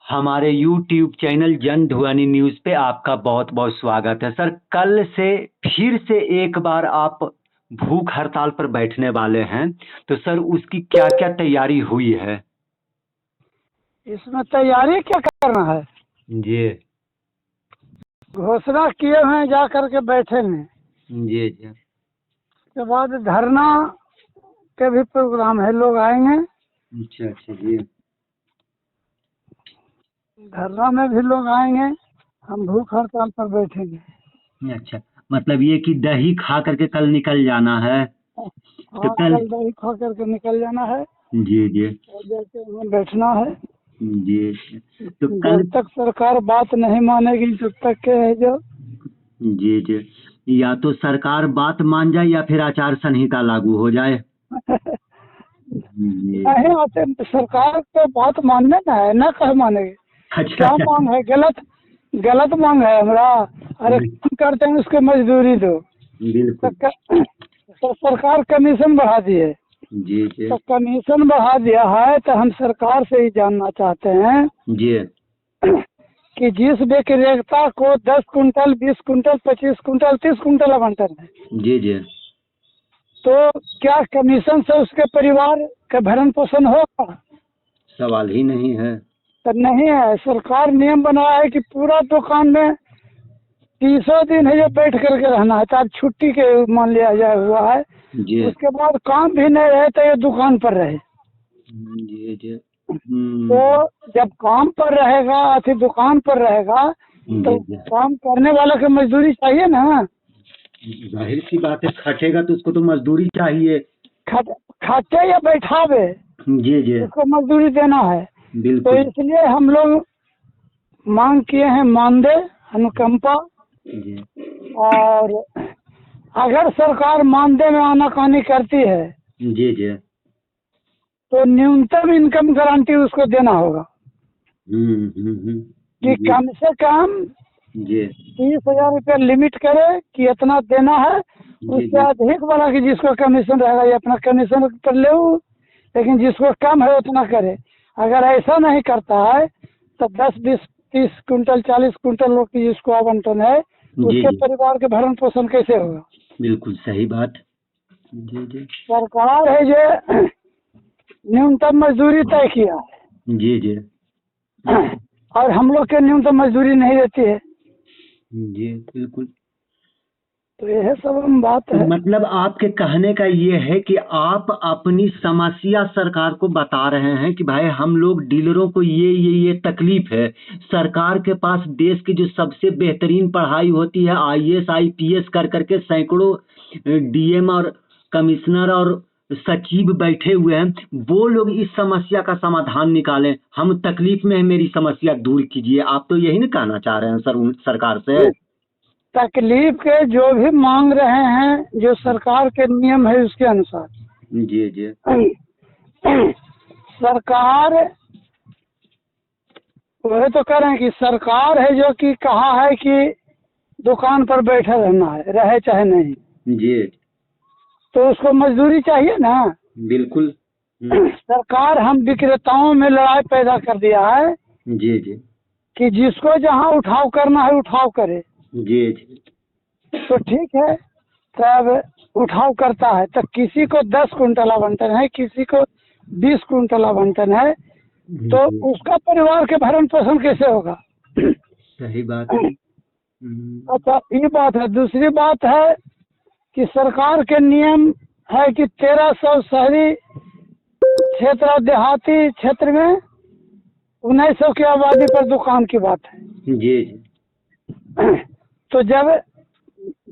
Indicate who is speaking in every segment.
Speaker 1: हमारे YouTube channel जन ध्वनि न्यूज़ पे आपका बहुत बहुत स्वागत है सर। कल से फिर से एक बार आप भूख हड़ताल पर बैठने वाले हैं, तो सर उसकी क्या क्या तैयारी हुई है?
Speaker 2: इसमें तैयारी क्या करना है?
Speaker 1: जी
Speaker 2: घोषणा किए हुए हैं, जा करके बैठे हैं।
Speaker 1: जी जी।
Speaker 2: उसके बाद धरना के भी प्रोग्राम है, लोग आएंगे।
Speaker 1: अच्छा अच्छा जी।
Speaker 2: धरना में भी लोग आएंगे, हम भूख हड़ताल पर बैठेंगे।
Speaker 1: अच्छा, मतलब ये कि दही खा करके कल निकल जाना है? तो
Speaker 2: हाँ,
Speaker 1: कल
Speaker 2: कल दही खा करके निकल जाना है
Speaker 1: जी जी
Speaker 2: और जाके वहाँ बैठना है।
Speaker 1: जी। तो कल
Speaker 2: जब तक सरकार बात नहीं मानेगी तब तक के है जो।
Speaker 1: जी जी, या तो सरकार बात मान जाए या फिर आचार संहिता लागू हो जाए। जी।
Speaker 2: नहीं आते, सरकार को बात मानने ना है, ना कह मानेगी।
Speaker 1: अच्छा
Speaker 2: क्या
Speaker 1: अच्छा।
Speaker 2: मांग है? गलत गलत मांग है हमारा। अरे काम करते हैं उसके मजदूरी दो। तो
Speaker 1: बिल्कुल।
Speaker 2: तो सरकार कमीशन बढ़ा दी है।
Speaker 1: जी जी
Speaker 2: तो कमीशन बढ़ा दिया है तो हम सरकार से ही जानना चाहते हैं
Speaker 1: जी
Speaker 2: कि जिस विक्रेता को 10 कुंटल, 20 कुंटल, 25 कुंटल, 30 कुंटल आवंटन है,
Speaker 1: जी जी।
Speaker 2: तो क्या कमीशन से उसके परिवार का भरण पोषण होगा?
Speaker 1: सवाल ही नहीं है।
Speaker 2: तो नहीं है। सरकार नियम बनाया है कि पूरा दुकान में 30 दिन है जो बैठ करके रहना है, चाहे छुट्टी के मान लिया जाए हुआ है।
Speaker 1: जी
Speaker 2: उसके बाद काम भी नहीं रहे तो ये दुकान पर रहे।
Speaker 1: जी जी।
Speaker 2: तो जब काम पर रहेगा, अथी दुकान पर रहेगा, तो
Speaker 1: जी जी।
Speaker 2: काम करने वाला को मजदूरी चाहिए ना।
Speaker 1: जाहिर सी बात है, खटेगा तो उसको तो मजदूरी चाहिए।
Speaker 2: खट खटे या बैठावे,
Speaker 1: जी जी।
Speaker 2: उसको मजदूरी देना है। तो
Speaker 1: बिल्कुल।
Speaker 2: इसलिए हम लोग मांग किए हैं मानदेय, अनुकंपा।
Speaker 1: जी
Speaker 2: और अगर सरकार मानदेय में आनाकानी करती है
Speaker 1: जी जी।
Speaker 2: तो न्यूनतम इनकम गारंटी उसको देना होगा कि
Speaker 1: जी
Speaker 2: कम से कम
Speaker 1: जी
Speaker 2: 30,000 रुपया लिमिट करे कि इतना देना है।
Speaker 1: जी
Speaker 2: उससे
Speaker 1: जी।
Speaker 2: अधिक वाला कि जिसको कमीशन रहेगा ये अपना कमीशन पर ले, लेकिन जिसको कम है उतना करे। अगर ऐसा नहीं करता है तो 10, 20, 30 कुंटल, 40 कुंटल लोग की जिसको आवंटन है,
Speaker 1: जी
Speaker 2: उसके
Speaker 1: जी।
Speaker 2: परिवार के भरण पोषण कैसे होगा?
Speaker 1: बिल्कुल सही बात। जी जी
Speaker 2: सरकार है जो न्यूनतम मजदूरी तय किया
Speaker 1: जी जी
Speaker 2: है और हम लोग के न्यूनतम मजदूरी नहीं देती है।
Speaker 1: जी। बिल्कुल।
Speaker 2: तो यह सब हम बात
Speaker 1: तो
Speaker 2: है।
Speaker 1: मतलब आपके कहने का ये है कि आप अपनी समस्या सरकार को बता रहे हैं कि भाई हम लोग डीलरों को ये तकलीफ है। सरकार के पास देश की जो सबसे बेहतरीन पढ़ाई होती है, आईएएस आईपीएस कर करके सैकड़ों डीएम और कमिश्नर और सचिव बैठे हुए हैं, वो लोग इस समस्या का समाधान निकालें। हम तकलीफ में हैं, मेरी समस्या दूर कीजिए। आप तो यही ना कहना चाह रहे हैं सर सरकार से?
Speaker 2: तकलीफ के जो भी मांग रहे हैं, जो सरकार के नियम है उसके अनुसार।
Speaker 1: जी जी
Speaker 2: सरकार वही तो कह रहे हैं कि सरकार है जो कि कहा है कि दुकान पर बैठा रहना है, रहे चाहे नहीं।
Speaker 1: जी।
Speaker 2: तो उसको मजदूरी चाहिए ना।
Speaker 1: बिल्कुल।
Speaker 2: सरकार हम विक्रेताओं में लड़ाई पैदा कर दिया है
Speaker 1: जी जी
Speaker 2: कि जिसको जहाँ उठाव करना है उठाव करे।
Speaker 1: जी जी
Speaker 2: तो ठीक है, तब उठाव करता है तो किसी को 10 कुंटल आवंटन है, किसी को 20 कुंटल आवंटन है, तो
Speaker 1: जी।
Speaker 2: उसका परिवार के भरण पोषण कैसे होगा?
Speaker 1: सही बात है।
Speaker 2: अच्छा, ये बात है। दूसरी बात है कि सरकार के नियम है कि 1300 शहरी क्षेत्र और देहाती क्षेत्र में 1900 की आबादी पर दुकान की बात है।
Speaker 1: जी जी
Speaker 2: तो जब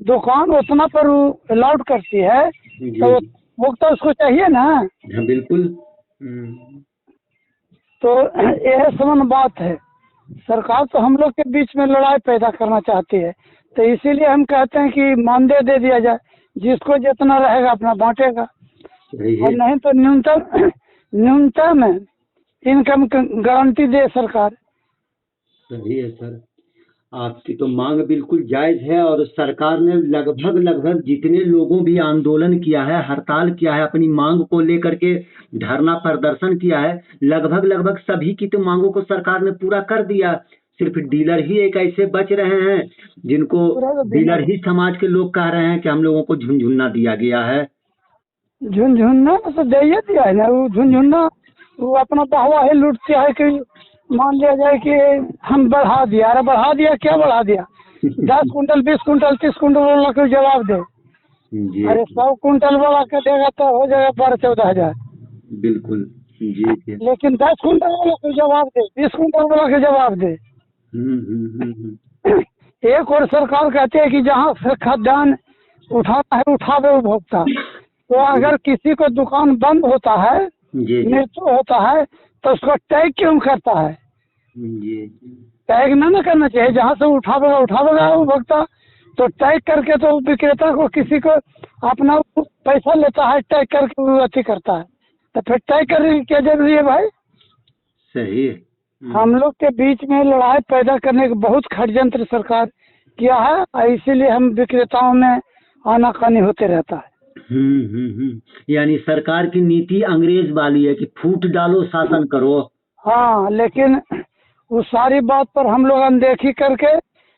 Speaker 2: दुकान उतना पर अलाउड करती है
Speaker 1: जी
Speaker 2: तो
Speaker 1: जी।
Speaker 2: वो तो उसको चाहिए ना।
Speaker 1: हाँ बिल्कुल।
Speaker 2: तो यह समान बात है। सरकार तो हम लोग के बीच में लड़ाई पैदा करना चाहती है, तो इसीलिए हम कहते हैं कि मानदेय दे दिया जाए, जिसको जितना रहेगा अपना बांटेगा।
Speaker 1: सही
Speaker 2: और
Speaker 1: है।
Speaker 2: नहीं तो न्यूनतम इनकम गारंटी दे सरकार।
Speaker 1: सही है सर। आपकी तो मांग बिल्कुल जायज है और सरकार ने लगभग जितने लोगों भी आंदोलन किया है, हड़ताल किया है, अपनी मांग को लेकर के धरना प्रदर्शन किया है, लगभग सभी की तो मांगों को सरकार ने पूरा कर दिया। सिर्फ डीलर ही एक ऐसे बच रहे हैं जिनको
Speaker 2: पूरा तो
Speaker 1: डीलर ही समाज के लोग कह रहे हैं कि हम लोगों को झुनझुना दिया गया है।
Speaker 2: झुनझुना तो दे ही दिया है ना। वो झुनझुना वो अपना बहवा ही लूटते है कि मान लिया जाए कि हम बढ़ा दिया। अरे बढ़ा दिया, क्या बढ़ा दिया? 10 कुंटल 20 कुंटल 30 कुंटल वाला को जवाब दे।
Speaker 1: जी
Speaker 2: अरे 100 कुंटल वाला का देगा तो हो जाएगा 12-14 हजार।
Speaker 1: बिल्कुल। जी जी।
Speaker 2: लेकिन 10 कुंटल वाला को जवाब दे, 20 कुंटल वाला को जवाब दे।
Speaker 1: हम्म।
Speaker 2: एक और सरकार कहती है कि जहाँ से खाद्यान्न उठाना है उठावे उपभोक्ता। तो अगर किसी को दुकान बंद होता है,
Speaker 1: जी जी
Speaker 2: मृत्यु होता है, तो उसको टैग क्यों करता है?
Speaker 1: जी
Speaker 2: टैग ना करना चाहिए। जहाँ से उठावेगा उपभोक्ता, तो टैग करके तो विक्रेता को किसी को अपना पैसा लेता है, टैग करके वो अति करता है। तो फिर टैग करने की क्या जरूरी है भाई?
Speaker 1: सही है।
Speaker 2: हम लोग के बीच में लड़ाई पैदा करने का बहुत षड्यंत्र सरकार किया है, और इसीलिए हम विक्रेताओं में आनाकानी होते रहता है।
Speaker 1: यानी सरकार की नीति अंग्रेज वाली है कि फूट डालो शासन करो।
Speaker 2: हाँ, लेकिन उस सारी बात पर हम लोग अनदेखी करके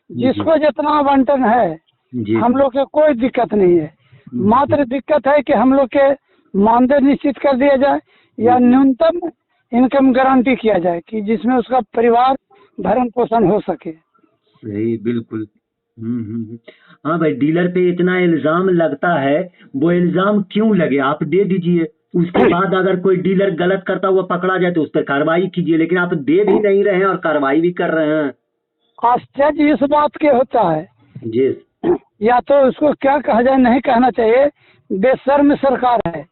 Speaker 2: जिसको जितना आवंटन है,
Speaker 1: जी
Speaker 2: हम लोग के कोई दिक्कत नहीं है। मात्र दिक्कत है कि हम लोग के मानदेय निश्चित कर दिया जाए या न्यूनतम इनकम गारंटी किया जाए कि जिसमें उसका परिवार भरण पोषण हो सके।
Speaker 1: सही, बिल्कुल। हाँ भाई, डीलर पे इतना इल्जाम लगता है, वो इल्जाम क्यों लगे आप दे दीजिए। उसके बाद अगर कोई डीलर गलत करता हुआ पकड़ा जाए तो उस पर कार्रवाई कीजिए, लेकिन आप दे भी नहीं रहे हैं और कार्रवाई भी कर रहे हैं।
Speaker 2: आश्चर्य इस बात के होता है,
Speaker 1: जी
Speaker 2: या तो उसको क्या कहा जाए, नहीं कहना चाहिए, बेशर्म सरकार है।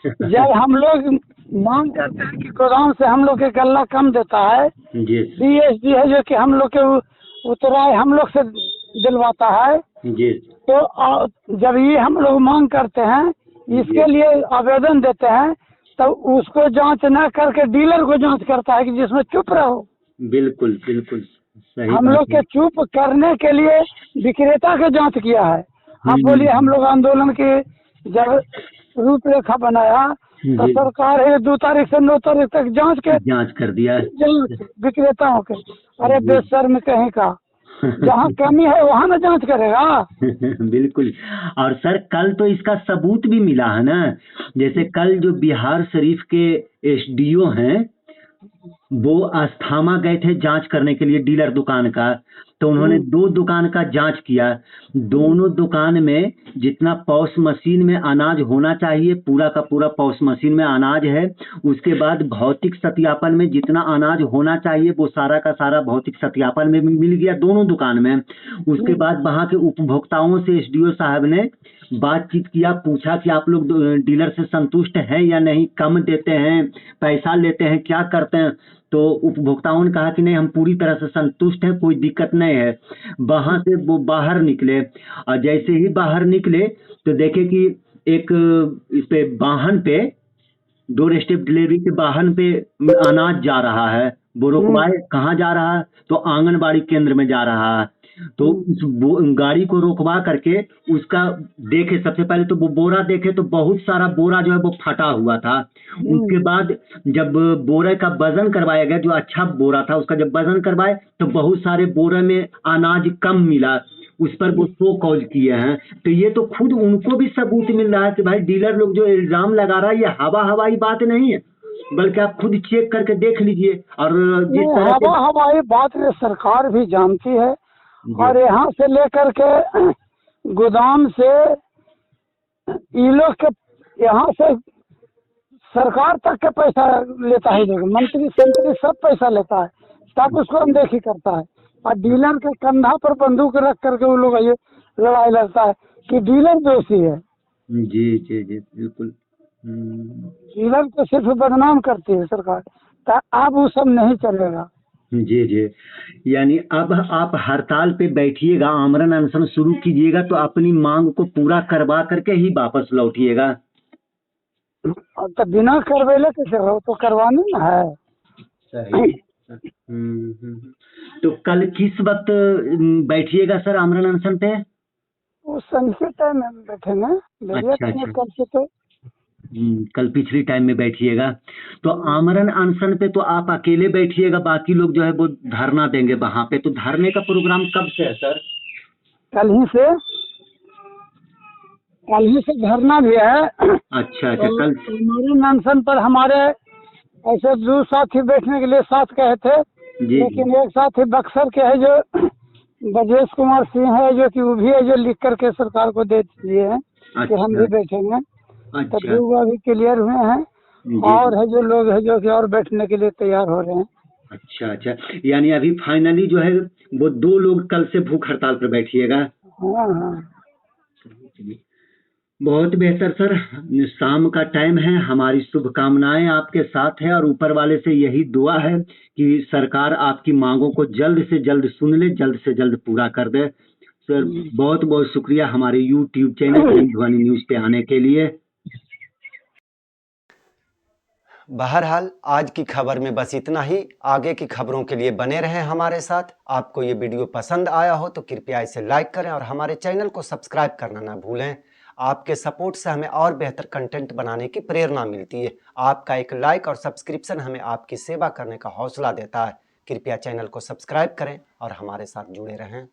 Speaker 2: जब हम लोग मांग करते हैं कि गोदाम से हम लोग के गल्ला कम देता है,
Speaker 1: जी
Speaker 2: सीएसडी है जो कि हम लोग के उतराई हम लोग से दिलवाता है,
Speaker 1: जी
Speaker 2: तो जब ये हम लोग मांग करते हैं, इसके लिए आवेदन देते हैं, तो उसको जांच न करके डीलर को जांच करता है कि जिसमें चुप रहो।
Speaker 1: बिल्कुल बिल्कुल सही।
Speaker 2: हम लोग के चुप करने के लिए विक्रेता का जांच किया है। आप बोलिए, हम लोग आंदोलन की जब रूपरेखा बनाया तो सरकार है 2 तारीख से 9 तारीख तक जांच कर दिया विक्रेताओं के। अरे बेशर्म कहीं का, जहाँ कमी है वहाँ ना जांच करेगा।
Speaker 1: बिल्कुल। और सर, कल तो इसका सबूत भी मिला है ना। जैसे कल जो बिहार शरीफ के एसडीओ हैं, वो अस्थामा गए थे जांच करने के लिए डीलर दुकान का, तो उन्होंने 2 दुकान का जांच किया। दोनों दुकान में जितना पॉस मशीन में अनाज होना चाहिए, पूरा का पूरा पॉस मशीन में अनाज है। उसके बाद भौतिक सत्यापन में जितना अनाज होना चाहिए वो सारा का सारा भौतिक सत्यापन में मिल गया दोनों दुकान में। उसके बाद वहाँ के उपभोक्ताओं से एसडीओ साहब ने बातचीत किया, पूछा कि आप लोग डीलर से संतुष्ट हैं या नहीं, कम देते हैं, पैसा लेते हैं, क्या करते हैं। तो उपभोक्ताओं ने कहा कि नहीं, हम पूरी तरह से संतुष्ट हैं, कोई दिक्कत नहीं है। वहां से वो बाहर निकले, और जैसे ही बाहर निकले तो देखे कि एक इस पे वाहन पे, डोर स्टेप डिलीवरी के वाहन पे अनाज जा रहा है। वो रुकवाए, कहाँ जा रहा है? तो आंगनबाड़ी केंद्र में जा रहा है। तो उस गाड़ी को रोकवा करके उसका देखे, सबसे पहले तो वो बोरा देखे तो बहुत सारा बोरा जो है वो फटा हुआ था। उसके बाद जब बोरे का वजन करवाया गया, जो अच्छा बोरा था उसका जब वजन करवाए तो बहुत सारे बोरे में अनाज कम मिला। उस पर वो शो कॉज किए हैं। तो ये तो खुद उनको भी सबूत मिल रहा है कि भाई डीलर लोग जो इल्जाम लगा रहा है ये हवाई बात नहीं है, बल्कि आप खुद चेक करके देख लीजिए। और जिस तरह से
Speaker 2: हवाई बात में सरकार भी जानती है, और यहाँ से लेकर के गोदाम से ये लोग के यहाँ से सरकार तक के पैसा लेता है। देखो, मंत्री संतरी सब पैसा लेता है, तब उसको अनदेखी करता है। और डीलर के कंधा पर बंदूक रख करके वो लोग ये लड़ाई लड़ता है कि डीलर दोषी है।
Speaker 1: जी जी जी बिल्कुल।
Speaker 2: डीलर को सिर्फ बदनाम करती है सरकार। तो अब वो सब नहीं चलेगा।
Speaker 1: जी जी। यानी अब आप हड़ताल पे बैठिएगा, आमरण अनशन शुरू कीजिएगा, तो अपनी मांग को पूरा करवा करके ही वापस लौटिएगा।
Speaker 2: तो बिना करवेले कैसे हो? तो करवानी ना है।
Speaker 1: सही। तो कल किस वक्त बैठिएगा सर आमरण अनशन पे?
Speaker 2: उस संक्षिप्त टाइम में बैठेंगे, भेजिए
Speaker 1: अच्छा
Speaker 2: अपने
Speaker 1: अच्छा।
Speaker 2: कल से तो।
Speaker 1: कल पिछली टाइम में बैठिएगा। तो आमरण अनशन पे तो आप अकेले बैठिएगा, बाकी लोग जो है वो धरना देंगे वहां पे। तो धरने का प्रोग्राम कब से है सर?
Speaker 2: कल ही से, कल ही से धरना भी है।
Speaker 1: अच्छा अच्छा।
Speaker 2: तो
Speaker 1: कल।
Speaker 2: हमारे अनशन पर हमारे ऐसे दो साथी बैठने के लिए साथ कहे थे,
Speaker 1: जी जी।
Speaker 2: लेकिन एक साथी बक्सर के है जो ब्रजेश कुमार सिंह है, जो कि वो भी है जो लिख करके सरकार को दे दिए हैं कि हम
Speaker 1: अच्छा
Speaker 2: भी बैठेंगे। तो
Speaker 1: अच्छा।
Speaker 2: दो अभी क्लियर हुए हैं,
Speaker 1: जी
Speaker 2: और
Speaker 1: जी।
Speaker 2: है जो लोग है जो कि और बैठने के लिए तैयार हो रहे हैं।
Speaker 1: अच्छा अच्छा। यानी अभी फाइनली जो है वो 2 लोग कल से भूख हड़ताल पर बैठिएगा।
Speaker 2: हाँ हाँ।
Speaker 1: बहुत बेहतर सर। शाम का टाइम है, हमारी शुभकामनाएं आपके साथ है और ऊपर वाले से यही दुआ है कि सरकार आपकी मांगों को जल्द से जल्द सुन ले, जल्द से जल्द पूरा कर दे। सर बहुत बहुत शुक्रिया हमारे यूट्यूब चैनल प्रेम ध्वनि न्यूज पे आने के लिए।
Speaker 3: बहरहाल आज की खबर में बस इतना ही। आगे की खबरों के लिए बने रहें हमारे साथ। आपको ये वीडियो पसंद आया हो तो कृपया इसे लाइक करें और हमारे चैनल को सब्सक्राइब करना ना भूलें। आपके सपोर्ट से हमें और बेहतर कंटेंट बनाने की प्रेरणा मिलती है। आपका एक लाइक और सब्सक्रिप्शन हमें आपकी सेवा करने का हौसला देता है। कृपया चैनल को सब्सक्राइब करें और हमारे साथ जुड़े रहें।